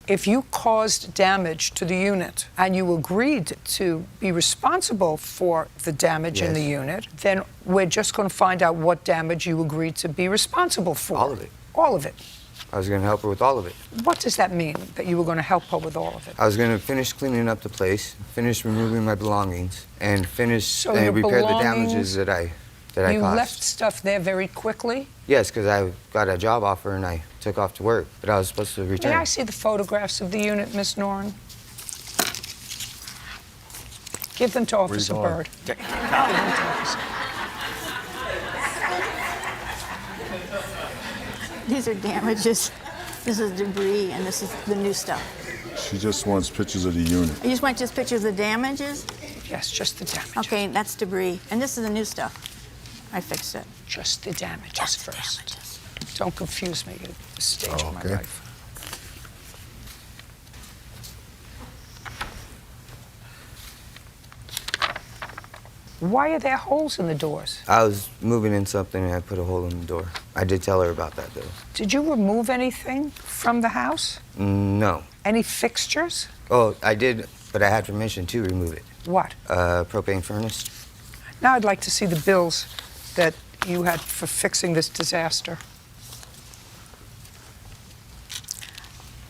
If you caused damage to the unit and you agreed to be responsible for the damage in the unit, then we're just going to find out what damage you agreed to be responsible for. All of it. All of it. I was going to help her with all of it. What does that mean, that you were going to help her with all of it? I was going to finish cleaning up the place, finish removing my belongings, and finish and repair the damages that I caused. You left stuff there very quickly? Yes, because I got a job offer and I took off to work, but I was supposed to return. May I see the photographs of the unit, Miss Noren? Give them to Officer Byrd. Give them to Officer. These are damages. This is debris, and this is the new stuff. She just wants pictures of the unit. You just want just pictures of the damages? Yes, just the damages. Okay, that's debris. And this is the new stuff. I fixed it. Just the damages Just first. the damages. Don't confuse me at the stage of my life. Why are there holes in the doors? I was moving in something and I put a hole in the door. I did tell her about that, though. Did you remove anything from the house? No. Any fixtures? Oh, I did, but I had permission to remove it. What? Propane furnace. Now I'd like to see the bills that you had for fixing this disaster.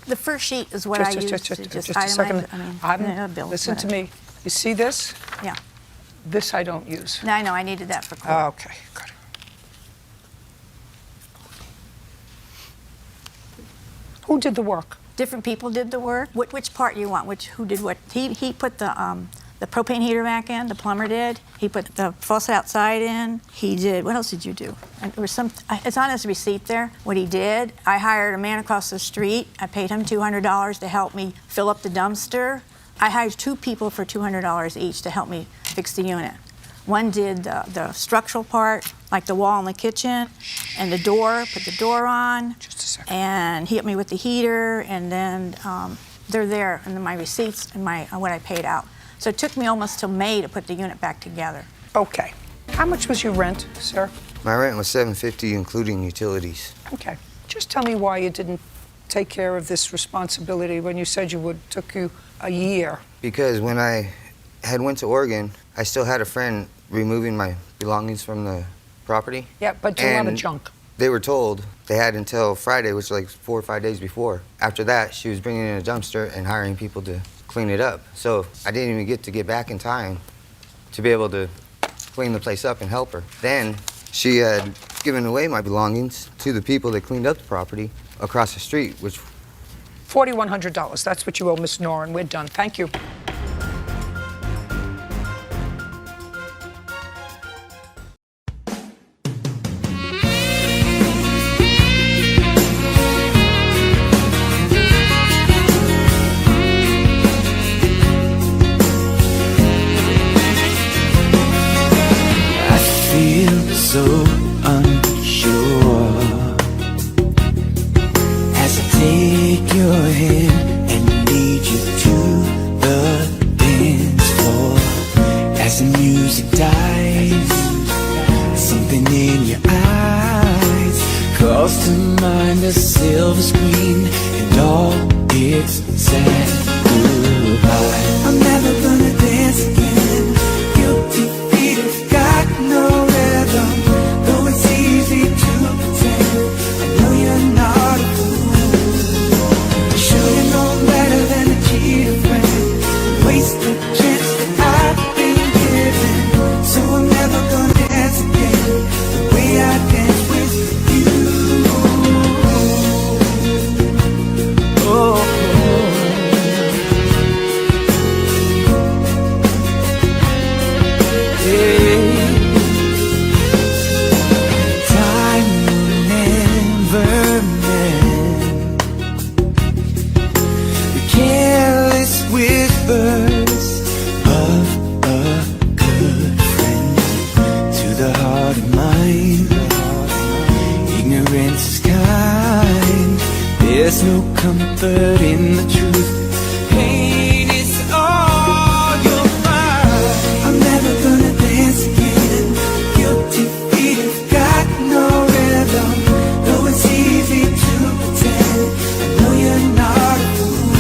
The first sheet is what I used to just a second. bill. Listen to me. You see this? Yeah. This I don't use. No, I know. I needed that for court. Okay, good. Who did the work? Different people did the work. Which part you want? Who did what? He put the propane heater back in. The plumber did. He put the faucet outside in. He did. What else did you do? And there was some. It's on his receipt there. What he did. I hired a man across the street. I paid him $200 to help me fill up the dumpster. I hired 2 people for $200 each to help me fix the unit. One did the structural part, like the wall in the kitchen, and the door, put the door on. Just a second. And he helped me with the heater, and then they're there, and then my receipts and what I paid out. So it took me almost till May to put the unit back together. Okay. How much was your rent, sir? My rent was $750, including utilities. Okay. Just tell me why you didn't take care of this responsibility when you said you would. Took you a year. Because when I had went to Oregon, I still had a friend removing my belongings from the property. Yeah, but a lot of junk. They were told they had until Friday, which was like 4 or 5 days before. After that, she was bringing in a dumpster and hiring people to clean it up. So I didn't even get to get back in time to be able to clean the place up and help her. Then she had given away my belongings to the people that cleaned up the property across the street, which... $4,100. That's what you owe Miss Noren. We're done. Thank you. I feel so unsure as I take your hand and lead you to the dance floor. As the music dies, something in your eyes calls to mind a silver screen and all its sad goodbye. I'm never gonna dance again. Guilty feet have got no rhythm, though it's easy to pretend. I know you're not a fool. Sure you know better than to cheat a friend, waste the chance that I've been given. So I'm never gonna dance again the way I dance with you. Oh. Time will never mend the careless whispers of a good friend. To the heart of mine, ignorance is kind. There's no comfort in the truth. Pain is all you'll find. I'm never gonna dance again. Guilty feet have got no rhythm, though it's easy to pretend. I know you're not a fool.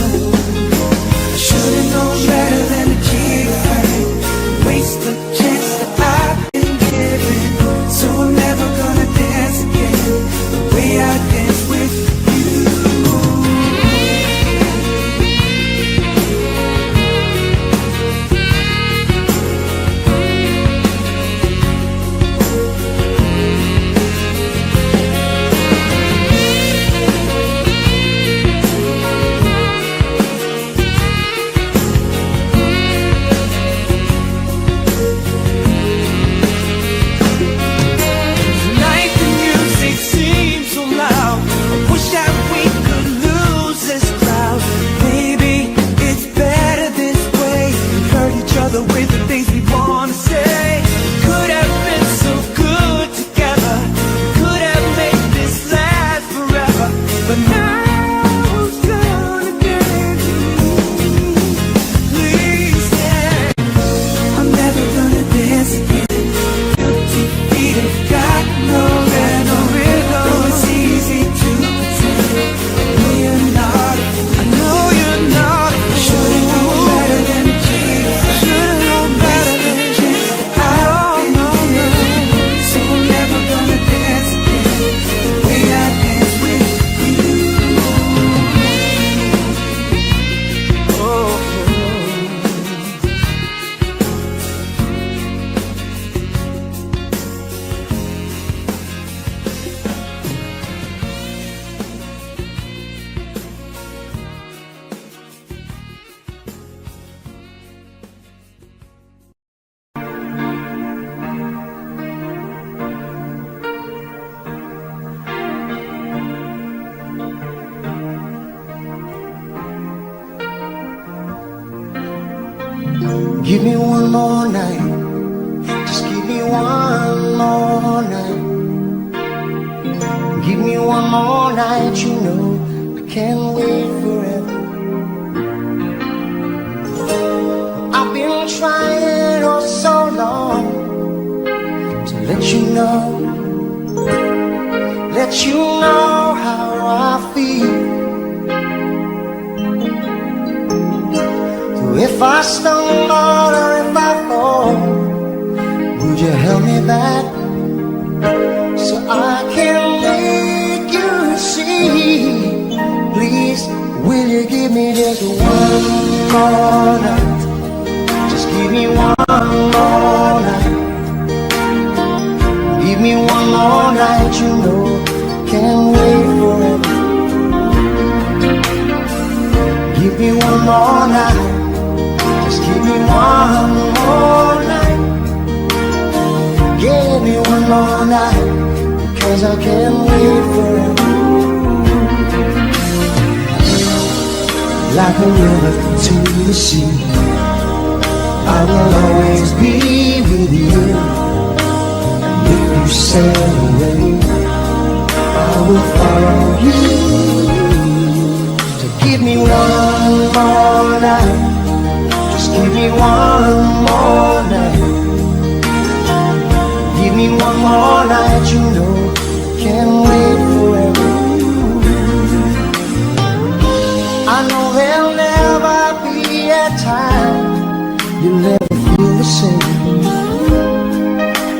Give me one more night. Just give me one more night. Give me one more night. You know I can't wait forever. I've been trying oh so long to let you know how I feel. So if I stumble or if I fall, would you help me back so I can make you see? Please, will you give me just one more night? Just give me one more night. Give me one more night, you know, can't wait forever. Give me one more night. Just give me one more night. Give me one more night, because I can't wait forever. Like a river to the sea, I will always be with you. And if you sail away, I will follow you. So give me one more night. Just give me one more night. Give me one more night, you know, can't wait forever. I know there'll never be a time you'll never feel the same.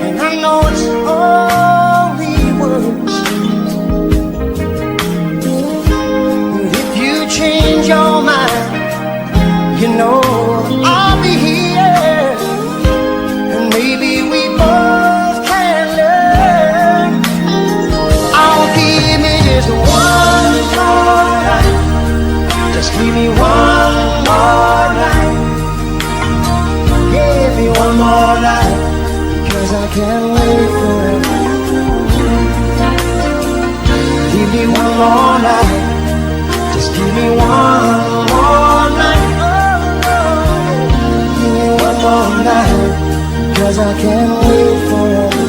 And I know it's only words, but if you change your mind, you know I'll be here. And maybe we both can learn. I'll give me just one more night. Just give me one more night. Give me one more night, because I can't wait forever. Give me one more night. Just give me one more night. Give me one more night, because I can't wait forever.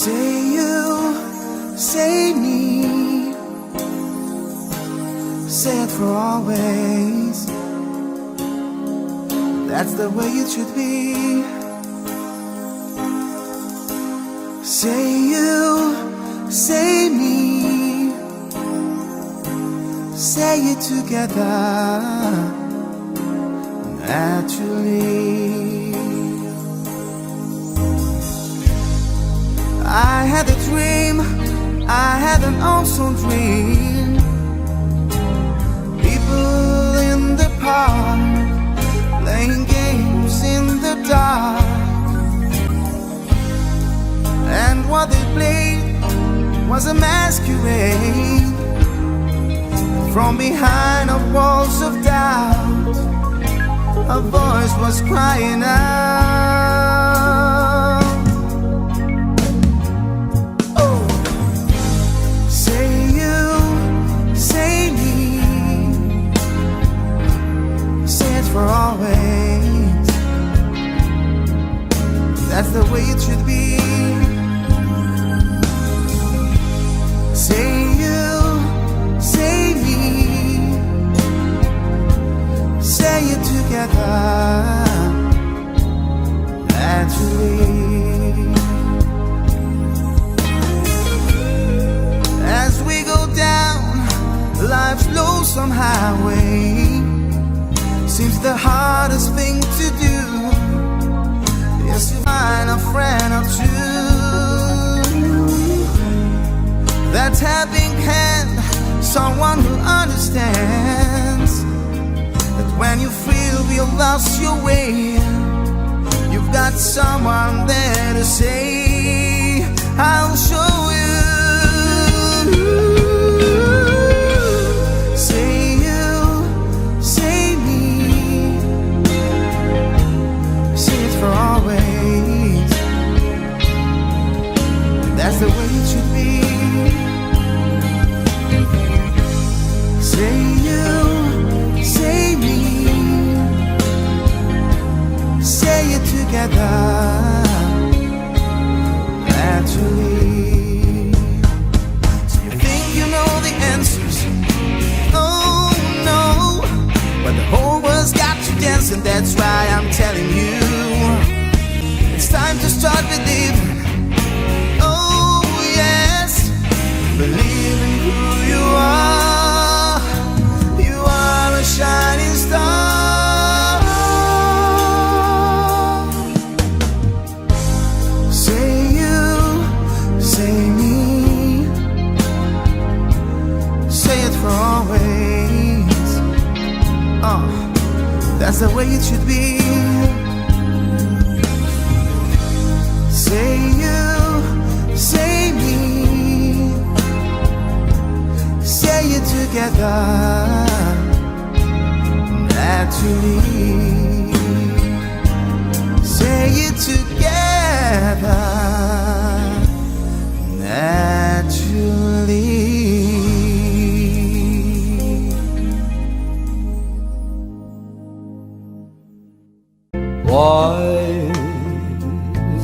Say you, say me, say it for always. That's the way it should be. Say you, say me, say it together naturally. I had a dream, I had an awesome dream. People in the park, playing games in the dark. And what they played was a masquerade. From behind the walls of doubt, a voice was crying out. That's the way it should be. Say you, say me, say it together naturally. As we go down life's lonesome highway, seems the hardest thing to do is to find a friend or two. That helping hand, someone who understands that when you feel you've lost your way, you've got someone there to say, I'll show you. Say you, say me, say it for always. That's the way it should be. Say you, say me, say it together naturally. So you think you know the answers? Oh no, but the whole world's got you dancing. That's why I'm telling you, it's time to start believing. Oh yes, believe in who you are. You are a shining star. Say you, say me, say it for always. That's the way it should be. Say you, say me, say it together naturally. Say it together naturally. Wise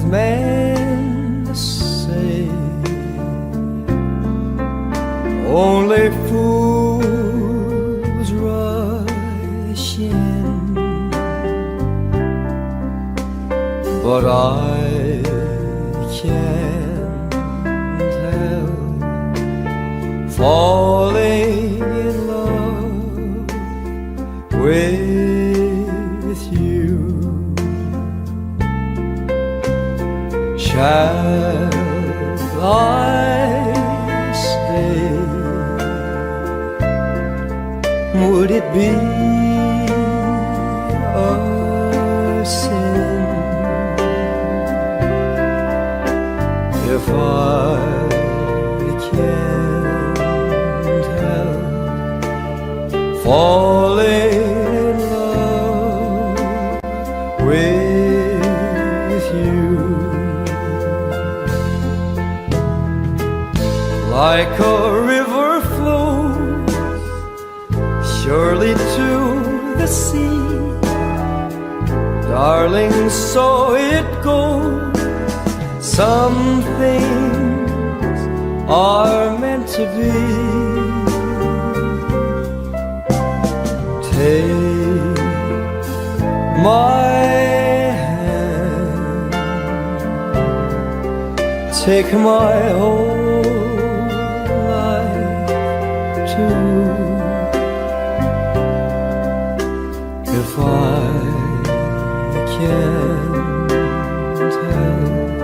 men say only fools rush in, but I can't help falling in love with you. Shall I stay? Would it be a sin if I can't help falling in love with you? Like a river flows surely to the sea, darling, so it goes. Some things are meant to be. Take my hand, take my whole life too. If I can't help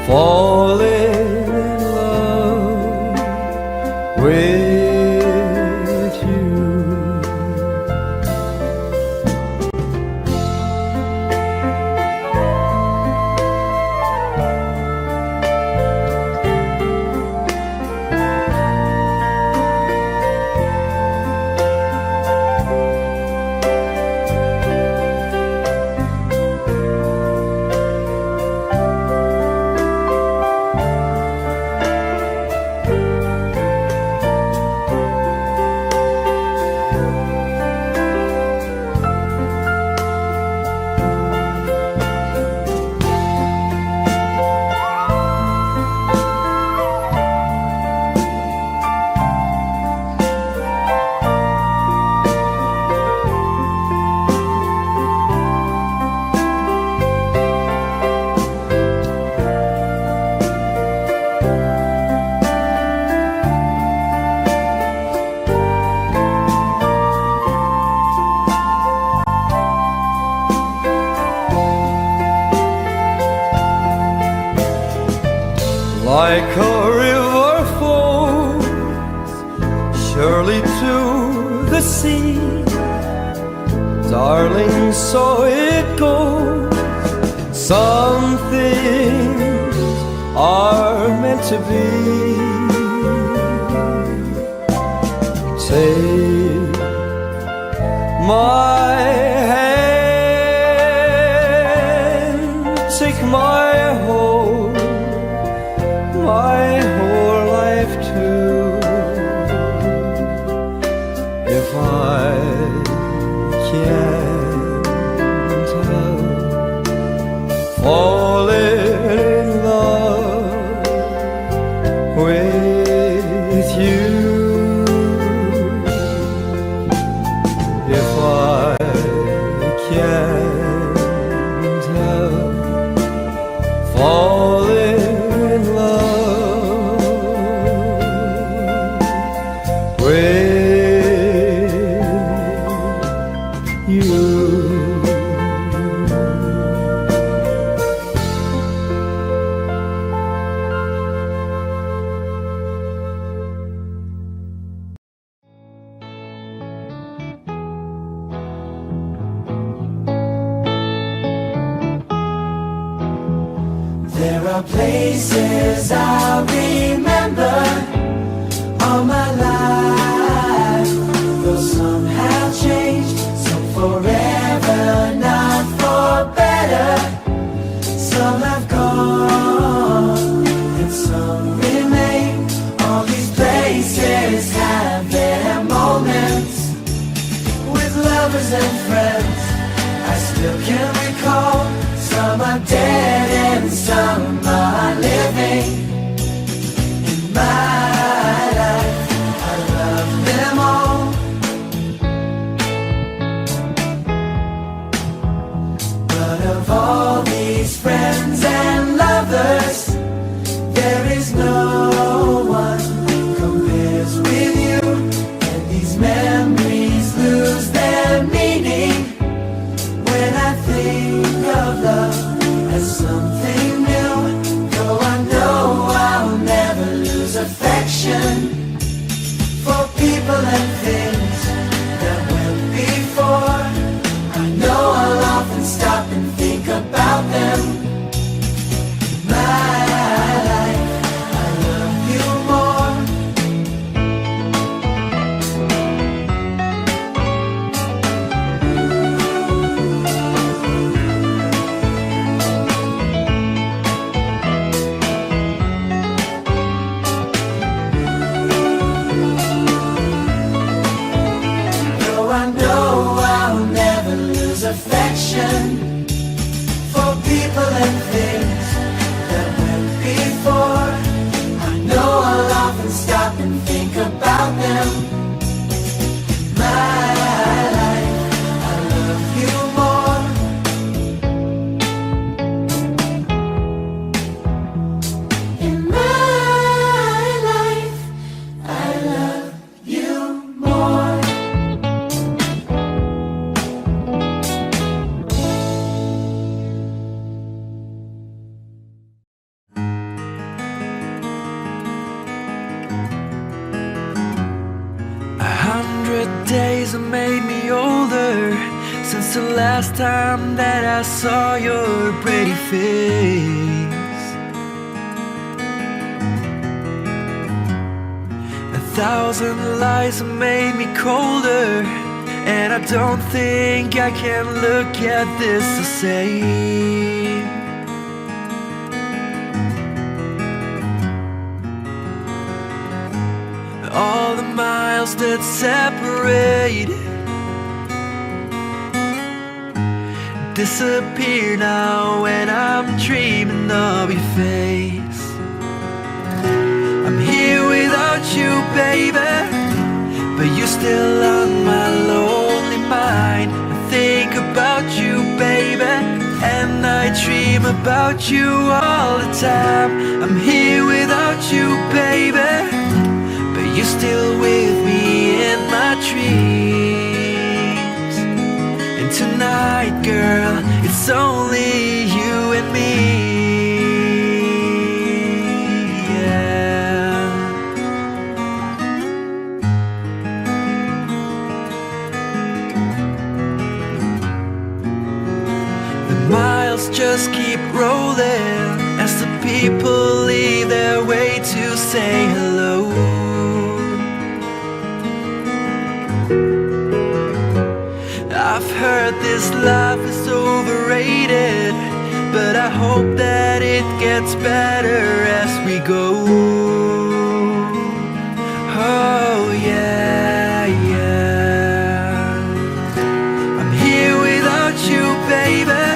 falling in love with you. like a river flows surely to the sea. Darling, so it goes. Some things are meant to be. Take my hand, take my whole life too. If I can't help falling in love with you, if I can't help falling in love with you. There are places I remember all my life, though some have changed, some forever, not for better. Some have gone and some remain. All these places have their moments with lovers and friends. I still can recall. Some are dead and some are living. In my life, I love them all. But of all these friends and lovers, there is no one compares with you. And these memories lose their meaning when I think of love as something new. Though I know I'll never lose affection for people and things that went before. I know I'll often stop and think about them. My life, I love you more. Though I know I'll never lose affection for people and things that went before. I know I'll often stop and think about them. My life, I love you more. In my life, I love you more. Days have made me older since the last time that I saw your pretty face. 1,000 lies have made me colder, and I don't think I can look at this the same. All the miles that separate disappear now when I'm dreaming of your face. I'm here without you, baby, but you're still on my lonely mind. I think about you, baby, and I dream about you all the time. I'm here without you, baby, but you're still with me in my dreams. And tonight, girl, it's only you and me. wheels just keep rolling as the people leave their way to say hello. I've heard this life is overrated, but I hope that it gets better as we go. Oh yeah, yeah. I'm here without you, baby,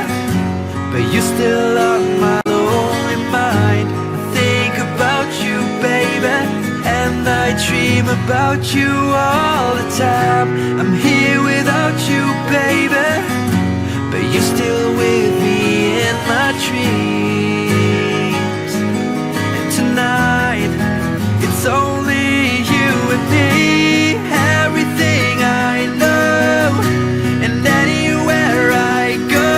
but you're still on my lonely mind. I think about you, baby, and I dream about you all the time. I'm here without you, baby, but you're still with me in my dreams. And tonight, it's only you and me. Everything I know, and anywhere I go,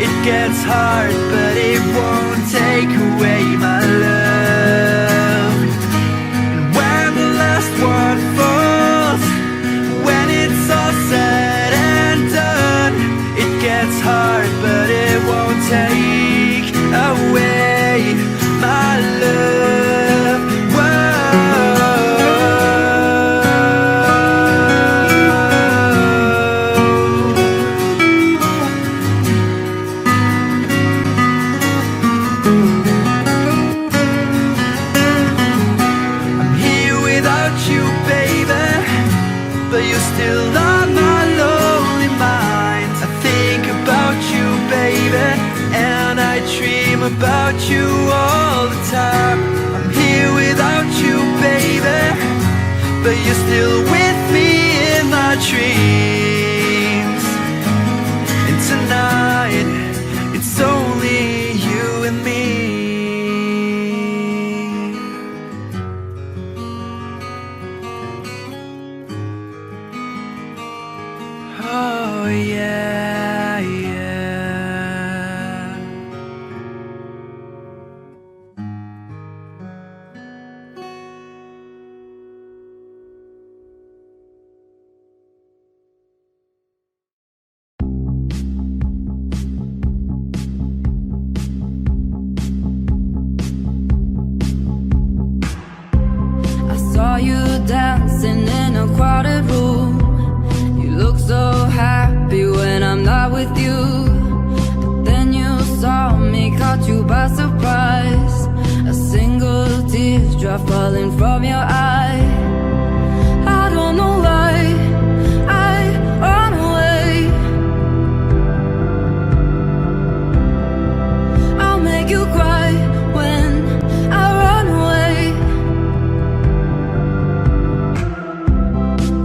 it gets hard, but it won't take away my love. And when the last one falls, when it's all said and done, it gets hard, but it won't take away my love. I'm here without you, baby, but you're still on my lonely mind. I think about you, baby, and I dream about you all the time. I'm here without you, baby, but you're still with me in my dreams. And tonight, it's only you and me. Oh yeah, yeah. I saw you dancing in a crowded room. You look so happy when I'm not with you. But then you saw me, caught you by surprise. A single teardrop falling from your eye. I don't know why I run away. I'll make you cry when I run away.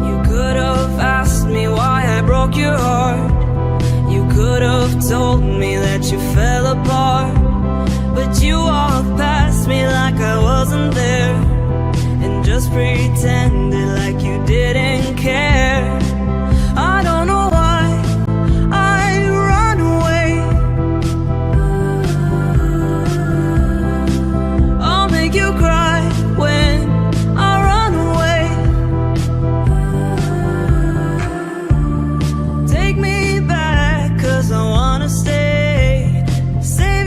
You could have asked me why I broke your heart. You could have told me that you fell apart. But you walked past me like I wasn't there, and just pretended like you didn't care. I don't know why I run away. I'll make you cry when I run away. Take me back, 'cause I wanna stay. Say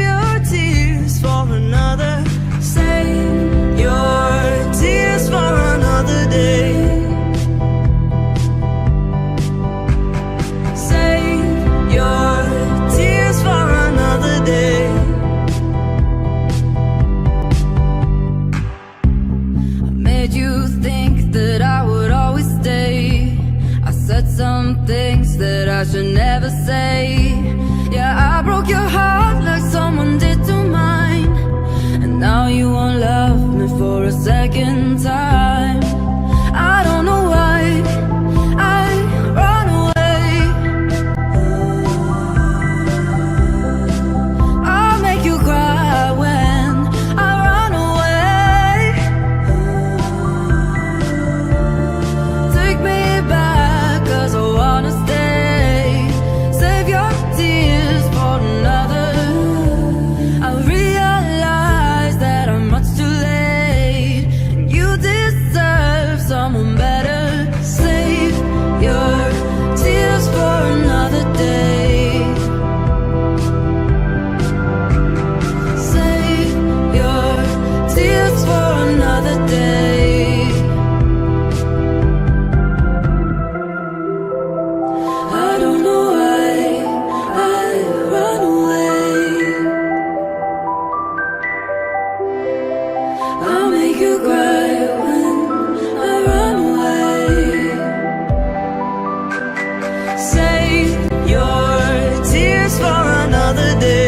other day.